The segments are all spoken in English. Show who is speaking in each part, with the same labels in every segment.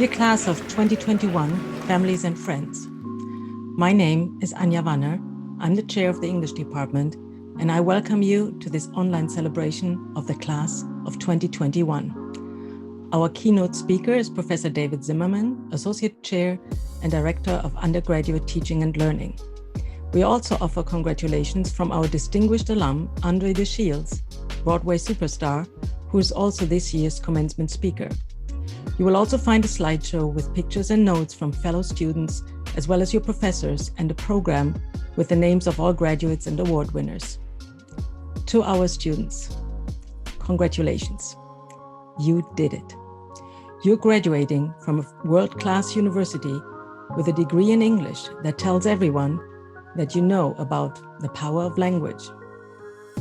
Speaker 1: Dear class of 2021, families and friends, my name is Anja Wanner. I'm the chair of the English department, and I welcome you to this online celebration of the class of 2021. Our keynote speaker is Professor David Zimmerman, Associate Chair and Director of Undergraduate Teaching and Learning. We also offer congratulations from our distinguished alum, Andre de Shields, Broadway superstar, who is also this year's commencement speaker. You will also find a slideshow with pictures and notes from fellow students, as well as your professors, and a program with the names of all graduates and award winners. To our students, congratulations. You did it. You're graduating from a world-class university with a degree in English that tells everyone that you know about the power of language,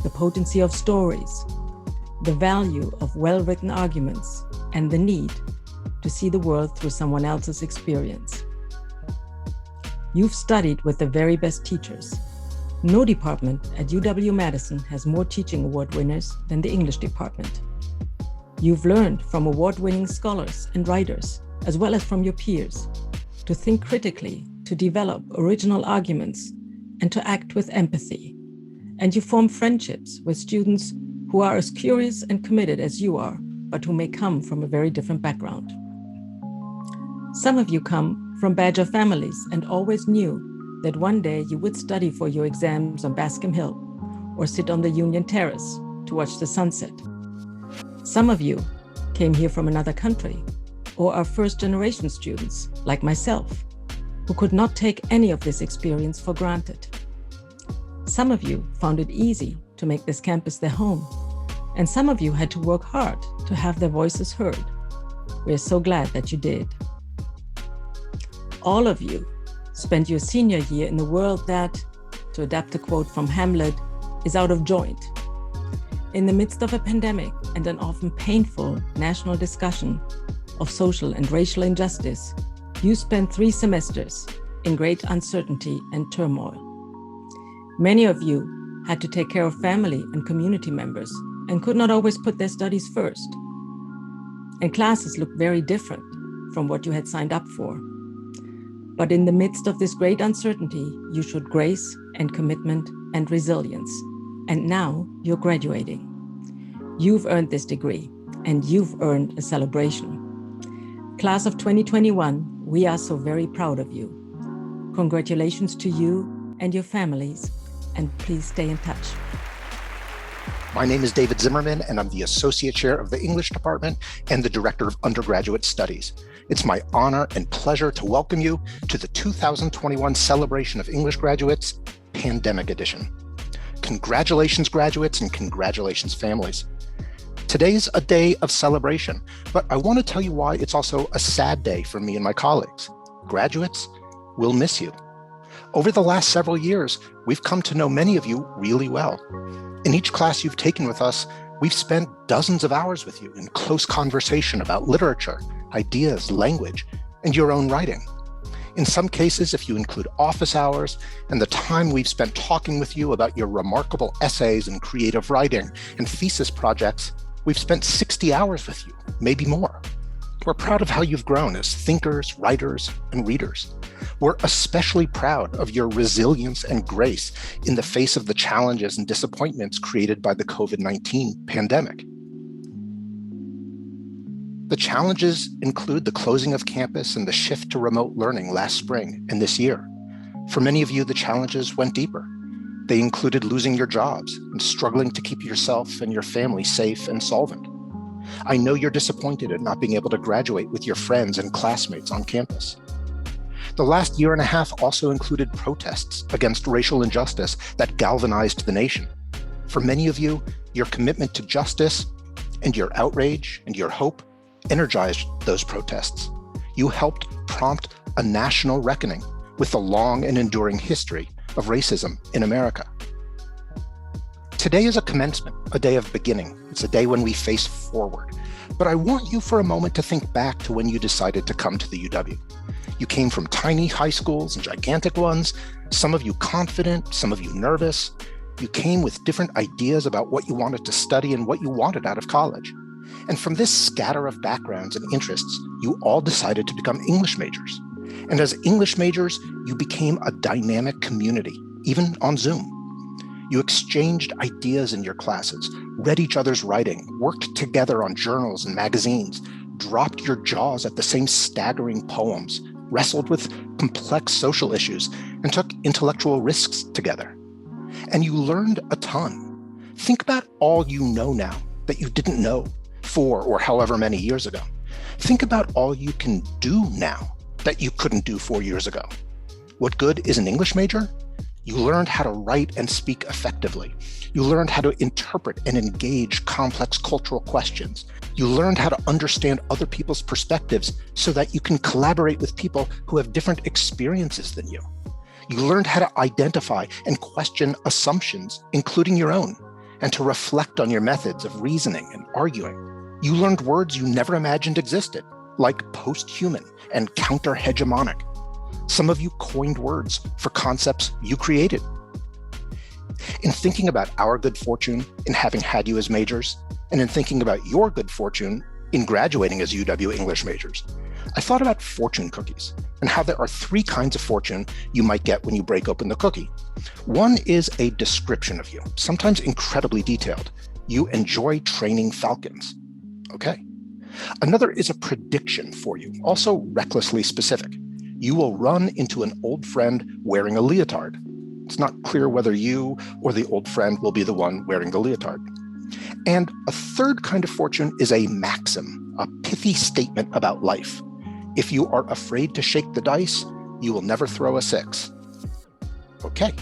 Speaker 1: the potency of stories, the value of well-written arguments, and the need to see the world through someone else's experience. You've studied with the very best teachers. No department at UW-Madison has more teaching award winners than the English department. You've learned from award-winning scholars and writers, as well as from your peers, to think critically, to develop original arguments, and to act with empathy. And you form friendships with students who are as curious and committed as you are, but who may come from a very different background. Some of you come from Badger families and always knew that one day you would study for your exams on Bascom Hill or sit on the Union Terrace to watch the sunset. Some of you came here from another country or are first-generation students, like myself, who could not take any of this experience for granted. Some of you found it easy to make this campus their home, and some of you had to work hard to have their voices heard. We're so glad that you did. All of you spent your senior year in a world that, to adapt a quote from Hamlet, is out of joint. In the midst of a pandemic and an often painful national discussion of social and racial injustice, you spent 3 semesters in great uncertainty and turmoil. Many of you had to take care of family and community members and could not always put their studies first. And classes looked very different from what you had signed up for. But in the midst of this great uncertainty, you showed grace and commitment and resilience. And now you're graduating. You've earned this degree, and you've earned a celebration. Class of 2021, we are so very proud of you. Congratulations to you and your families, and please stay in touch.
Speaker 2: My name is David Zimmerman, and I'm the Associate Chair of the English Department and the Director of Undergraduate Studies. It's my honor and pleasure to welcome you to the 2021 Celebration of English Graduates, Pandemic Edition. Congratulations, graduates, and congratulations, families. Today's a day of celebration, but I want to tell you why it's also a sad day for me and my colleagues. Graduates, we'll miss you. Over the last several years, we've come to know many of you really well. In each class you've taken with us, we've spent dozens of hours with you in close conversation about literature, ideas, language, and your own writing. In some cases, if you include office hours and the time we've spent talking with you about your remarkable essays and creative writing and thesis projects, we've spent 60 hours with you, maybe more. We're proud of how you've grown as thinkers, writers, and readers. We're especially proud of your resilience and grace in the face of the challenges and disappointments created by the COVID-19 pandemic. The challenges include the closing of campus and the shift to remote learning last spring and this year. For many of you, the challenges went deeper. They included losing your jobs and struggling to keep yourself and your family safe and solvent. I know you're disappointed at not being able to graduate with your friends and classmates on campus. The last year and a half also included protests against racial injustice that galvanized the nation. For many of you, your commitment to justice and your outrage and your hope energized those protests. You helped prompt a national reckoning with the long and enduring history of racism in America. Today is a commencement, a day of beginning. It's a day when we face forward. But I want you for a moment to think back to when you decided to come to the UW. You came from tiny high schools and gigantic ones, some of you confident, some of you nervous. You came with different ideas about what you wanted to study and what you wanted out of college. And from this scatter of backgrounds and interests, you all decided to become English majors. And as English majors, you became a dynamic community, even on Zoom. You exchanged ideas in your classes, read each other's writing, worked together on journals and magazines, dropped your jaws at the same staggering poems, wrestled with complex social issues, and took intellectual risks together. And you learned a ton. Think about all you know now that you didn't know 4 or however many years ago. Think about all you can do now that you couldn't do 4 years ago. What good is an English major? You learned how to write and speak effectively. You learned how to interpret and engage complex cultural questions. You learned how to understand other people's perspectives so that you can collaborate with people who have different experiences than you. You learned how to identify and question assumptions, including your own, and to reflect on your methods of reasoning and arguing. You learned words you never imagined existed, like post-human and counter-hegemonic. Some of you coined words for concepts you created. In thinking about our good fortune in having had you as majors, and in thinking about your good fortune in graduating as UW English majors, I thought about fortune cookies and how there are 3 kinds of fortune you might get when you break open the cookie. One is a description of you, sometimes incredibly detailed. You enjoy training falcons. Okay. Another is a prediction for you, also recklessly specific. You will run into an old friend wearing a leotard. It's not clear whether you or the old friend will be the one wearing the leotard. And a third kind of fortune is a maxim, a pithy statement about life. If you are afraid to shake the dice, you will never throw a 6. Okay.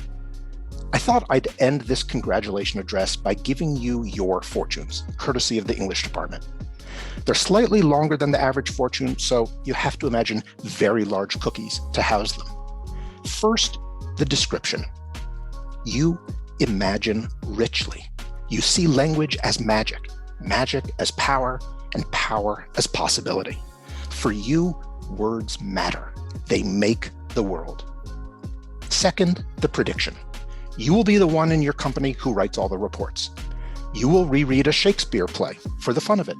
Speaker 2: I thought I'd end this congratulation address by giving you your fortunes, courtesy of the English department. They're slightly longer than the average fortune, so you have to imagine very large cookies to house them. First, the description. You imagine richly. You see language as magic, magic as power, and power as possibility. For you, words matter. They make the world. Second, the prediction. You will be the one in your company who writes all the reports. You will reread a Shakespeare play for the fun of it.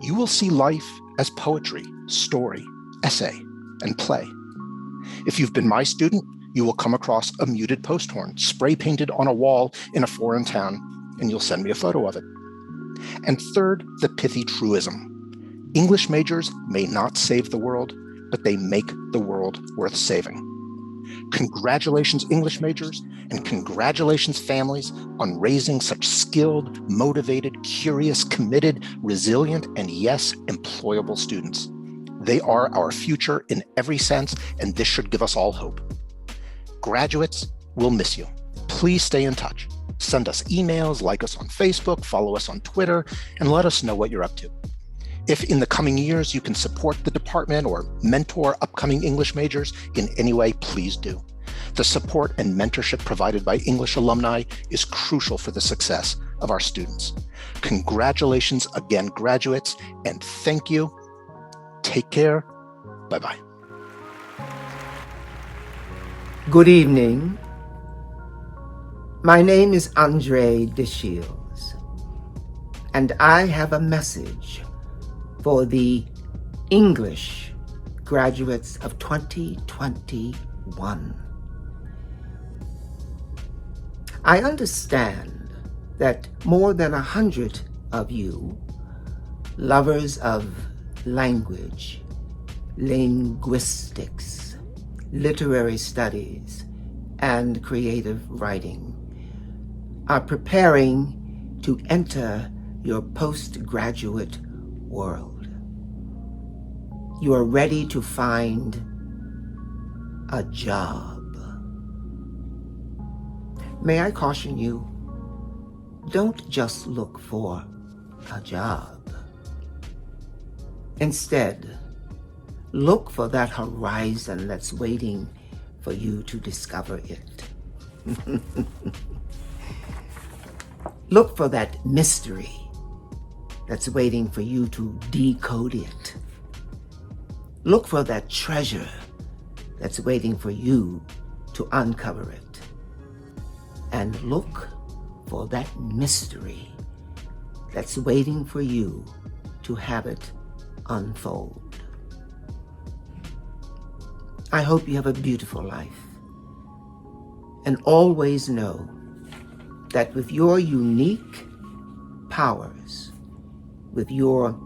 Speaker 2: You will see life as poetry, story, essay, and play. If you've been my student, you will come across a muted post horn spray painted on a wall in a foreign town, and you'll send me a photo of it. And third, the pithy truism. English majors may not save the world, but they make the world worth saving. Congratulations, English majors, and congratulations, families, on raising such skilled, motivated, curious, committed, resilient, and yes, employable students. They are our future in every sense, and this should give us all hope. Graduates, we'll miss you. Please stay in touch. Send us emails, like us on Facebook, follow us on Twitter, and let us know what you're up to. If in the coming years you can support the department or mentor upcoming English majors in any way, please do. The support and mentorship provided by English alumni is crucial for the success of our students. Congratulations again, graduates, and thank you. Take care. Bye-bye.
Speaker 3: Good evening. My name is Andre DeShields, and I have a message for the English graduates of 2021. I understand that more than 100 of you, lovers of language, linguistics, literary studies, and creative writing, are preparing to enter your postgraduate world. You are ready to find a job. May I caution you, don't just look for a job. Instead, look for that horizon that's waiting for you to discover it. Look for that mystery that's waiting for you to decode it. Look for that treasure that's waiting for you to uncover it. And look for that mystery that's waiting for you to have it unfold. I hope you have a beautiful life. And always know that with your unique powers, with your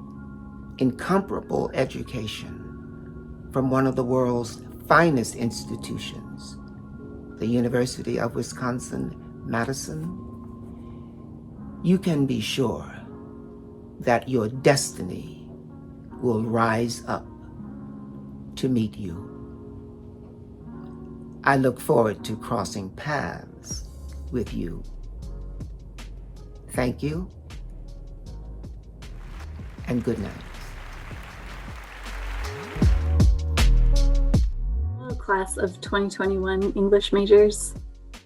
Speaker 3: incomparable education from one of the world's finest institutions, the University of Wisconsin-Madison, you can be sure that your destiny will rise up to meet you. I look forward to crossing paths with you. Thank you, and good night.
Speaker 4: Hello, class of 2021 English majors.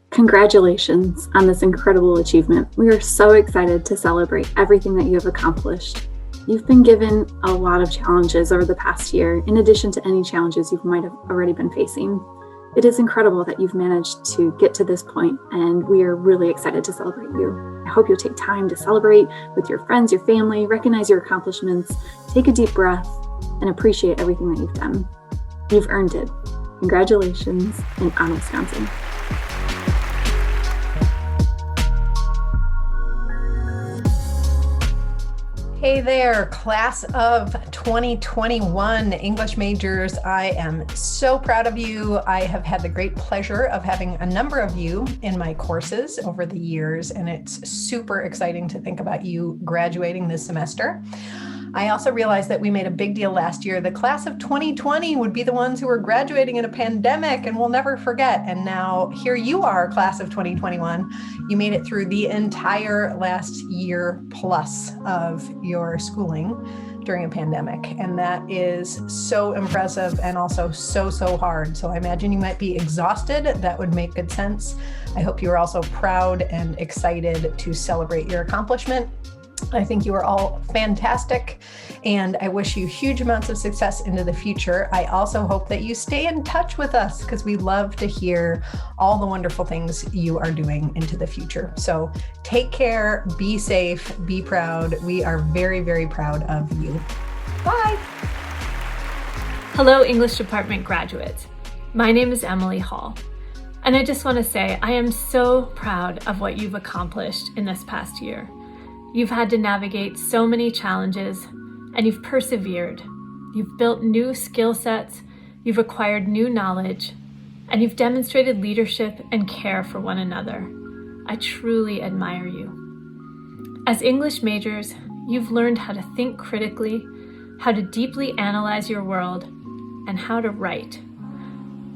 Speaker 4: Congratulations on this incredible achievement. We are so excited to celebrate everything that you have accomplished. You've been given a lot of challenges over the past year, in addition to any challenges you might have already been facing. It is incredible that you've managed to get to this point, and we are really excited to celebrate you. I hope you'll take time to celebrate with your friends, your family, recognize your accomplishments, take a deep breath, and appreciate everything that you've done. You've earned it. Congratulations, and on Wisconsin.
Speaker 5: Hey there, class of 2021 English majors. I am so proud of you. I have had the great pleasure of having a number of you in my courses over the years, and it's super exciting to think about you graduating this semester. I also realized that we made a big deal last year. The class of 2020 would be the ones who were graduating in a pandemic, and we'll never forget. And now here you are, class of 2021. You made it through the entire last year plus of your schooling during a pandemic. And that is so impressive and also so hard. So I imagine you might be exhausted. That would make good sense. I hope you are also proud and excited to celebrate your accomplishment. I think you are all fantastic, and I wish you huge amounts of success into the future. I also hope that you stay in touch with us because we love to hear all the wonderful things you are doing into the future. So take care, be safe, be proud. We are very proud of you. Bye.
Speaker 6: Hello, English department graduates. My name is Emily Hall, and I just want to say I am so proud of what you've accomplished in this past year. You've had to navigate so many challenges, and you've persevered. You've built new skill sets, you've acquired new knowledge, and you've demonstrated leadership and care for one another. I truly admire you. As English majors, you've learned how to think critically, how to deeply analyze your world, and how to write.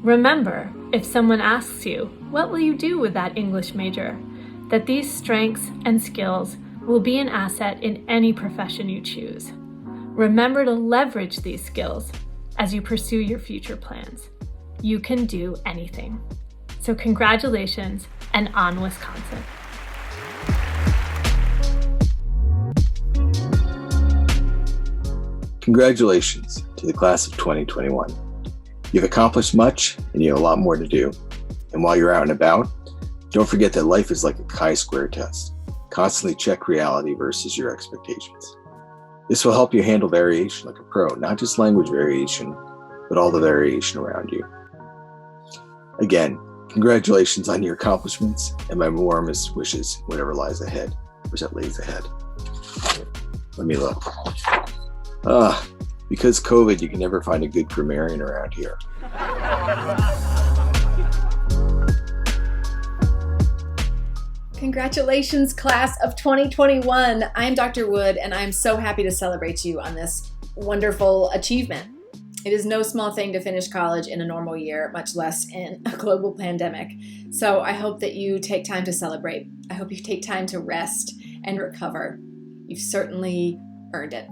Speaker 6: Remember, if someone asks you, what will you do with that English major? That these strengths and skills will be an asset in any profession you choose. Remember to leverage these skills as you pursue your future plans. You can do anything. So congratulations, and on Wisconsin.
Speaker 7: Congratulations to the class of 2021. You've accomplished much, and you have a lot more to do. And while you're out and about, don't forget that life is like a chi-square test. Constantly check reality versus your expectations. This will help you handle variation like a pro, not just language variation, but all the variation around you. Again, congratulations on your accomplishments and my warmest wishes, whatever lies ahead, or that lays ahead. Let me look. Because COVID, you can never find a good grammarian around here.
Speaker 8: Congratulations, class of 2021. I'm Dr. Wood, and I'm so happy to celebrate you on this wonderful achievement. It is no small thing to finish college in a normal year, much less in a global pandemic. So I hope that you take time to celebrate. I hope you take time to rest and recover. You've certainly earned it.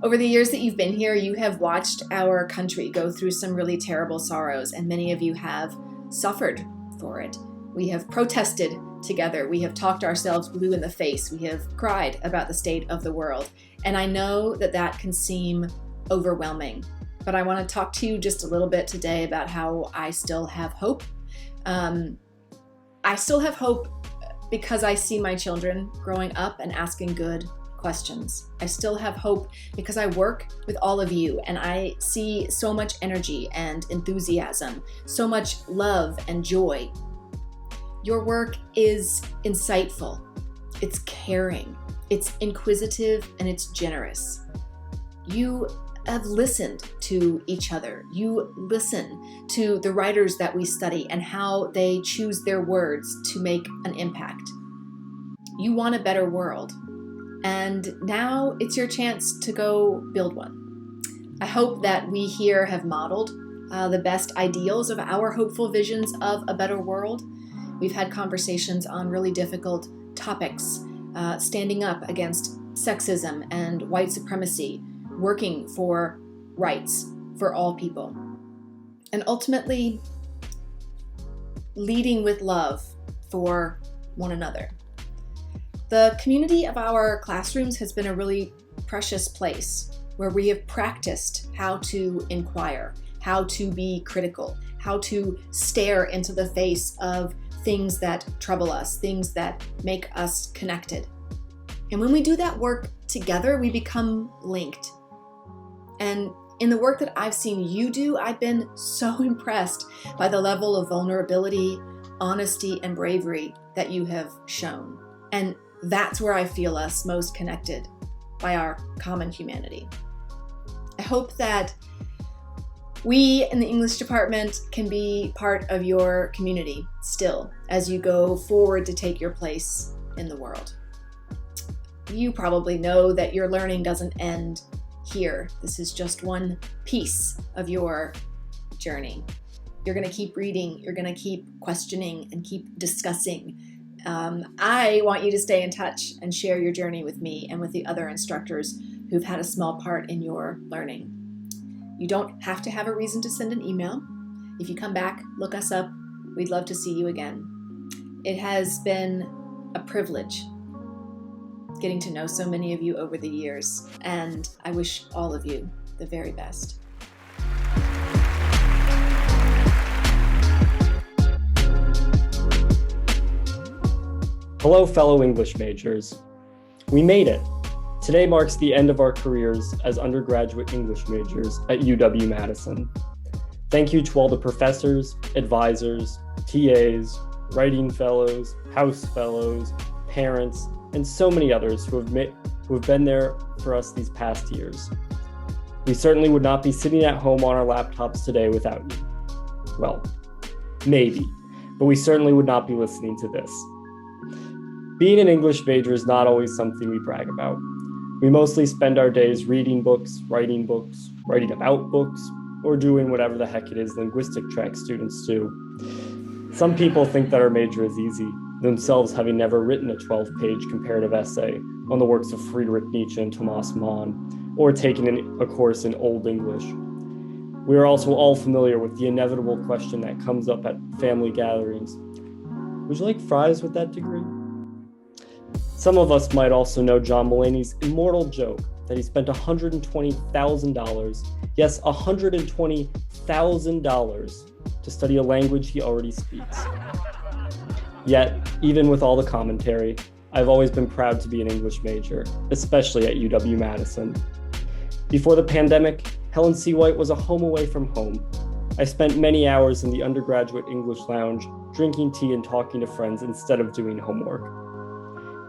Speaker 8: Over the years that you've been here, you have watched our country go through some really terrible sorrows, and many of you have suffered for it. We have protested together. We have talked ourselves blue in the face. We have cried about the state of the world. And I know that that can seem overwhelming, but I want to talk to you just a little bit today about how I still have hope. I still have hope because I see my children growing up and asking good questions. I still have hope because I work with all of you and I see so much energy and enthusiasm, so much love and joy. Your work is insightful, it's caring, it's inquisitive, and it's generous. You have listened to each other. You listen to the writers that we study and how they choose their words to make an impact. You want a better world, and now it's your chance to go build one. I hope that we here have modeled the best ideals of our hopeful visions of a better world. We've had conversations on really difficult topics, standing up against sexism and white supremacy, working for rights for all people, and ultimately leading with love for one another. The community of our classrooms has been a really precious place where we have practiced how to inquire, how to be critical, how to stare into the face of things that trouble us, things that make us connected. And when we do that work together, we become linked. And in the work that I've seen you do, I've been so impressed by the level of vulnerability, honesty, and bravery that you have shown. And that's where I feel us most connected, by our common humanity. I hope that we in the English department can be part of your community still as you go forward to take your place in the world. You probably know that your learning doesn't end here. This is just one piece of your journey. You're going to keep reading, you're going to keep questioning and keep discussing. I want you to stay in touch and share your journey with me and with the other instructors who've had a small part in your learning. You don't have to have a reason to send an email. If you come back, look us up. We'd love to see you again. It has been a privilege getting to know so many of you over the years, and I wish all of you the very best.
Speaker 9: Hello, fellow English majors. We made it. Today marks the end of our careers as undergraduate English majors at UW-Madison. Thank you to all the professors, advisors, TAs, writing fellows, house fellows, parents, and so many others who have been there for us these past years. We certainly would not be sitting at home on our laptops today without you. Well, maybe, but we certainly would not be listening to this. Being an English major is not always something we brag about. We mostly spend our days reading books, writing about books, or doing whatever the heck it is linguistic track students do. Some people think that our major is easy, themselves having never written a 12-page comparative essay on the works of Friedrich Nietzsche and Thomas Mann, or taken a course in Old English. We are also all familiar with the inevitable question that comes up at family gatherings. Would you like fries with that degree? Some of us might also know John Mulaney's immortal joke that he spent $120,000, yes, $120,000 to study a language he already speaks. Yet, even with all the commentary, I've always been proud to be an English major, especially at UW-Madison. Before the pandemic, Helen C. White was a home away from home. I spent many hours in the undergraduate English lounge, drinking tea and talking to friends instead of doing homework.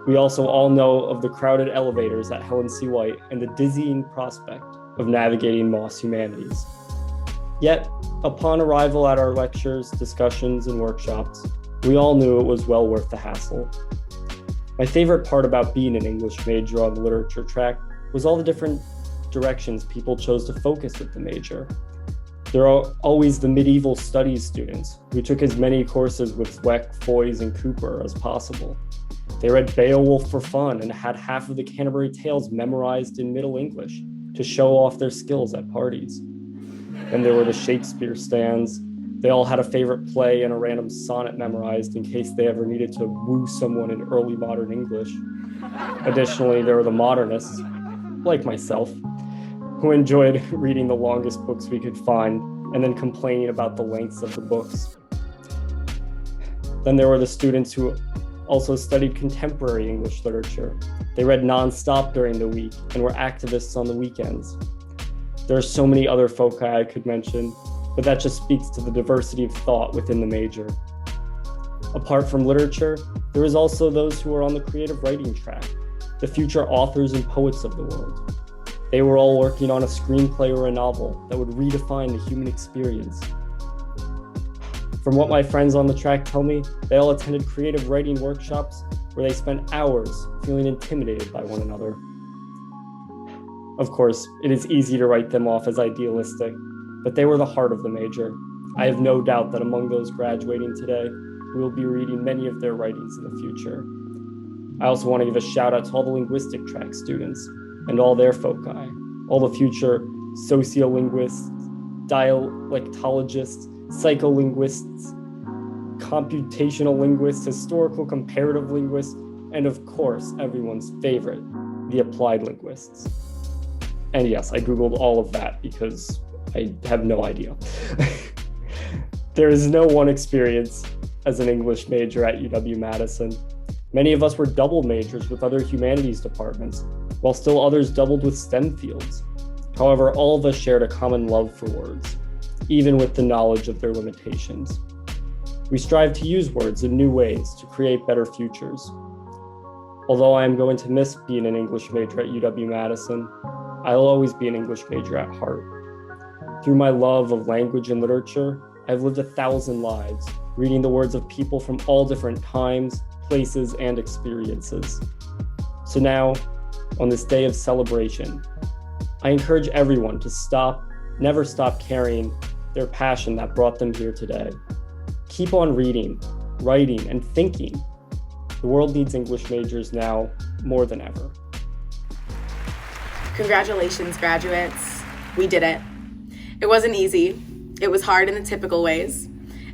Speaker 9: We also all know of the crowded elevators at Helen C. White and the dizzying prospect of navigating Moss Humanities. Yet, upon arrival at our lectures, discussions, and workshops, we all knew it was well worth the hassle. My favorite part about being an English major on the literature track was all the different directions people chose to focus with the major. There are always the medieval studies students who took as many courses with Zweck, Foys, and Cooper as possible. They read Beowulf for fun and had half of the Canterbury Tales memorized in Middle English to show off their skills at parties. Then there were the Shakespeare stands. They all had a favorite play and a random sonnet memorized in case they ever needed to woo someone in early modern English. Additionally, there were the modernists, like myself, who enjoyed reading the longest books we could find and then complaining about the lengths of the books. Then there were the students who also studied contemporary English literature. They read nonstop during the week and were activists on the weekends. There are so many other foci I could mention, but that just speaks to the diversity of thought within the major. Apart from literature, there is also those who are on the creative writing track, the future authors and poets of the world. They were all working on a screenplay or a novel that would redefine the human experience. From what my friends on the track tell me, they all attended creative writing workshops where they spent hours feeling intimidated by one another. Of course, it is easy to write them off as idealistic, but they were the heart of the major. I have no doubt that among those graduating today, we will be reading many of their writings in the future. I also want to give a shout out to all the linguistic track students and all their foci, all the future sociolinguists, dialectologists, psycholinguists, computational linguists, historical comparative linguists, and of course, everyone's favorite, the applied linguists. And yes, I Googled all of that because I have no idea. There is no one experience as an English major at UW-Madison. Many of us were double majors with other humanities departments, while still others doubled with STEM fields. However, all of us shared a common love for words, even with the knowledge of their limitations. We strive to use words in new ways to create better futures. Although I am going to miss being an English major at UW-Madison, I'll always be an English major at heart. Through my love of language and literature, I've lived 1,000 lives, reading the words of people from all different times, places, and experiences. So now, on this day of celebration, I encourage everyone to never stop carrying their passion that brought them here today. Keep on reading, writing, and thinking. The world needs English majors now more than ever.
Speaker 10: Congratulations, graduates. We did it. It wasn't easy. It was hard in the typical ways.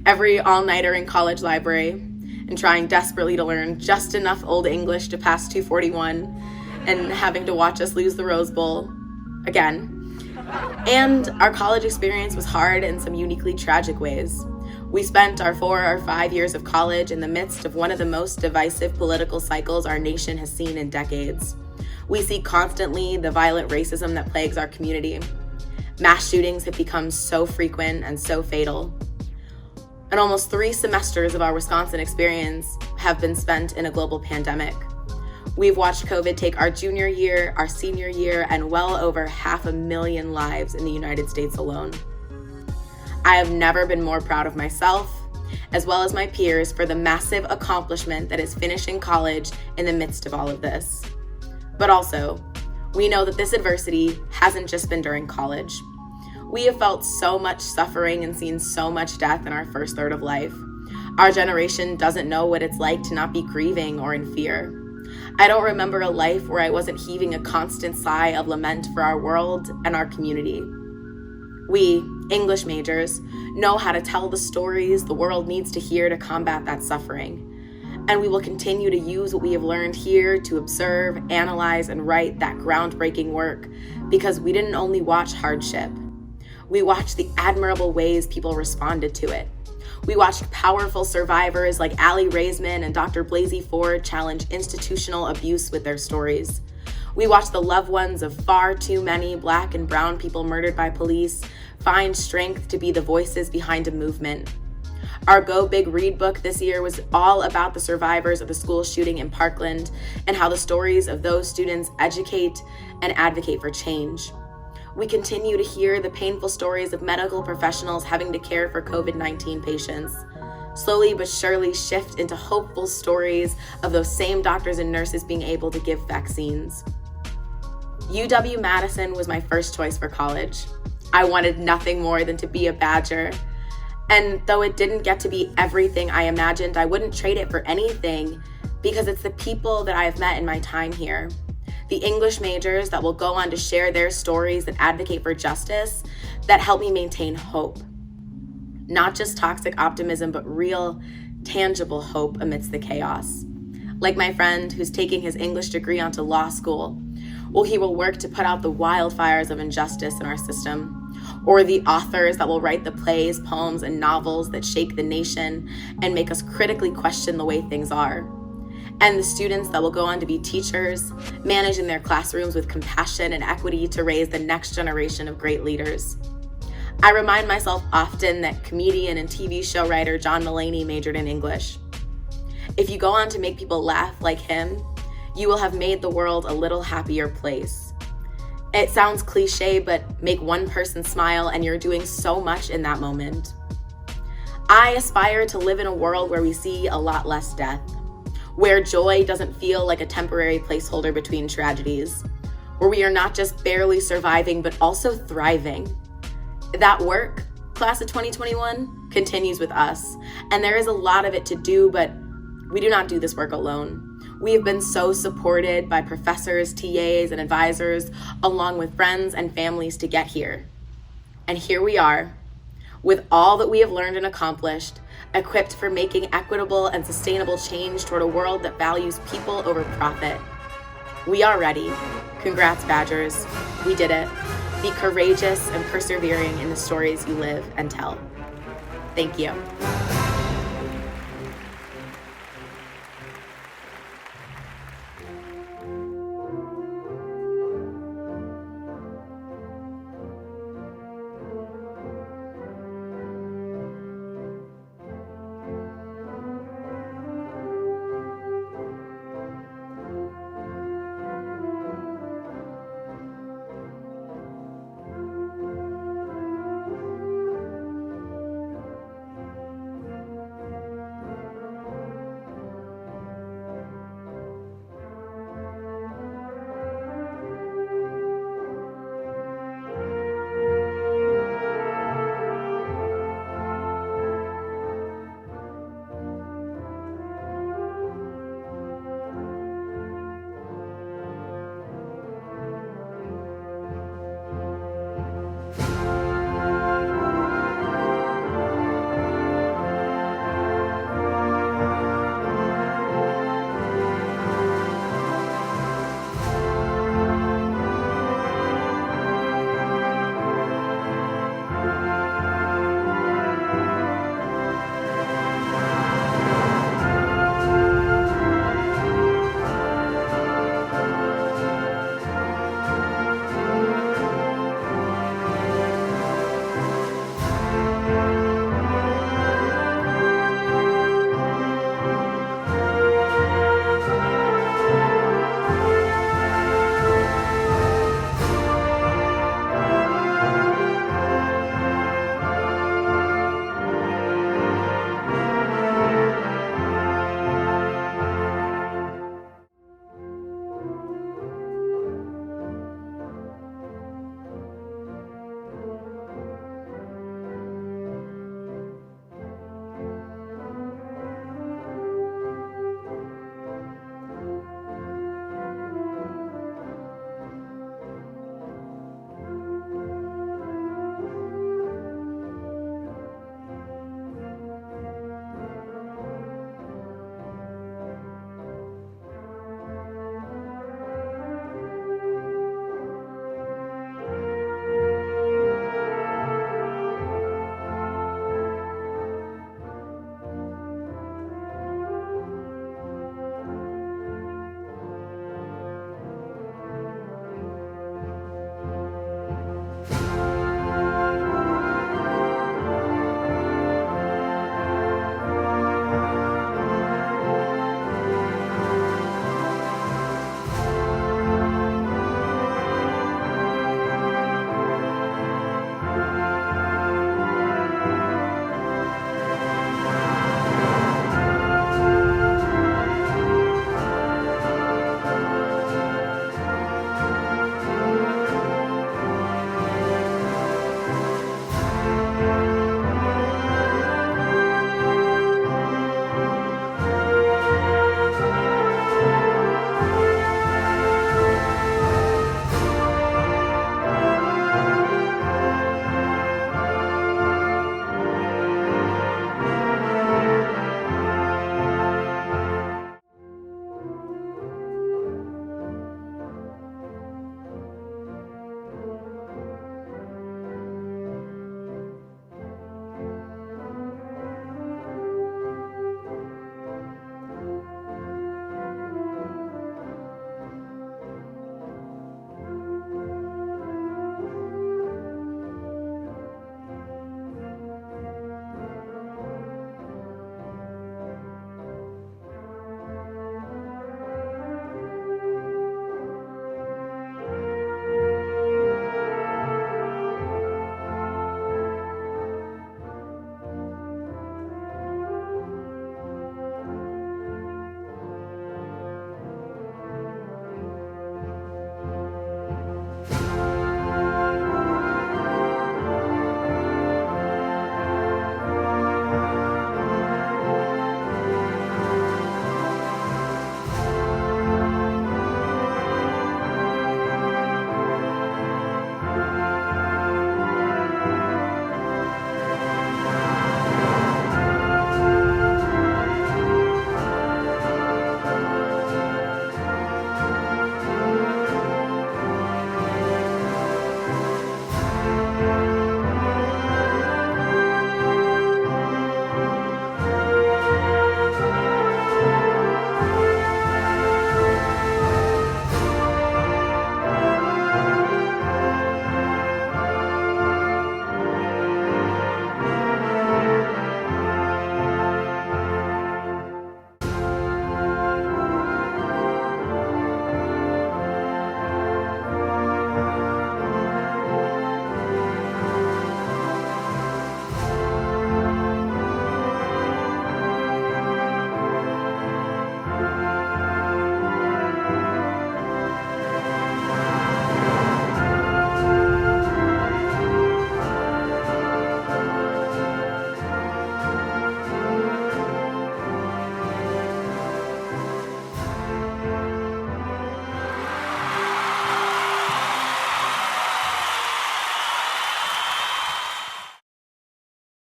Speaker 10: Every all-nighter in college library and trying desperately to learn just enough Old English to pass 241 and having to watch us lose the Rose Bowl again. And our college experience was hard in some uniquely tragic ways. We spent our 4 or 5 years of college in the midst of one of the most divisive political cycles our nation has seen in decades. We see constantly the violent racism that plagues our community. Mass shootings have become so frequent and so fatal. And almost 3 semesters of our Wisconsin experience have been spent in a global pandemic. We've watched COVID take our junior year, our senior year, and well over 500,000 lives in the United States alone. I have never been more proud of myself, as well as my peers, for the massive accomplishment that is finishing college in the midst of all of this. But also, we know that this adversity hasn't just been during college. We have felt so much suffering and seen so much death in our first third of life. Our generation doesn't know what it's like to not be grieving or in fear. I don't remember a life where I wasn't heaving a constant sigh of lament for our world and our community. We, English majors, know how to tell the stories the world needs to hear to combat that suffering. And we will continue to use what we have learned here to observe, analyze, and write that groundbreaking work, because we didn't only watch hardship. We watched the admirable ways people responded to it. We watched powerful survivors like Allie Raisman and Dr. Blasey Ford challenge institutional abuse with their stories. We watched the loved ones of far too many Black and brown people murdered by police find strength to be the voices behind a movement. Our Go Big Read book this year was all about the survivors of the school shooting in Parkland and how the stories of those students educate and advocate for change. We continue to hear the painful stories of medical professionals having to care for COVID-19 patients. Slowly but surely shift into hopeful stories of those same doctors and nurses being able to give vaccines. UW-Madison was my first choice for college. I wanted nothing more than to be a Badger. And though it didn't get to be everything I imagined, I wouldn't trade it for anything, because it's the people that I have met in my time here. The English majors that will go on to share their stories that advocate for justice, that help me maintain hope. Not just toxic optimism, but real, tangible hope amidst the chaos. Like my friend who's taking his English degree onto law school. Well, he will work to put out the wildfires of injustice in our system. Or the authors that will write the plays, poems, and novels that shake the nation and make us critically question the way things are. and the students that will go on to be teachers, managing their classrooms with compassion and equity to raise the next generation of great leaders. I remind myself often that comedian and TV show writer John Mulaney majored in English. If you go on to make people laugh like him, you will have made the world a little happier place. It sounds cliche, but make one person smile and you're doing so much in that moment. I aspire to live in a world where we see a lot less death, where joy doesn't feel like a temporary placeholder between tragedies, where we are not just barely surviving, but also thriving. That work, class of 2021, continues with us, and there is a lot of it to do, but we do not do this work alone. We have been so supported by professors, TAs, and advisors, along with friends and families to get here. And here we are, with all that we have learned and accomplished, equipped for making equitable and sustainable change toward a world that values people over profit. We are ready. Congrats, Badgers. We did it. Be courageous and persevering in the stories you live and tell. Thank you.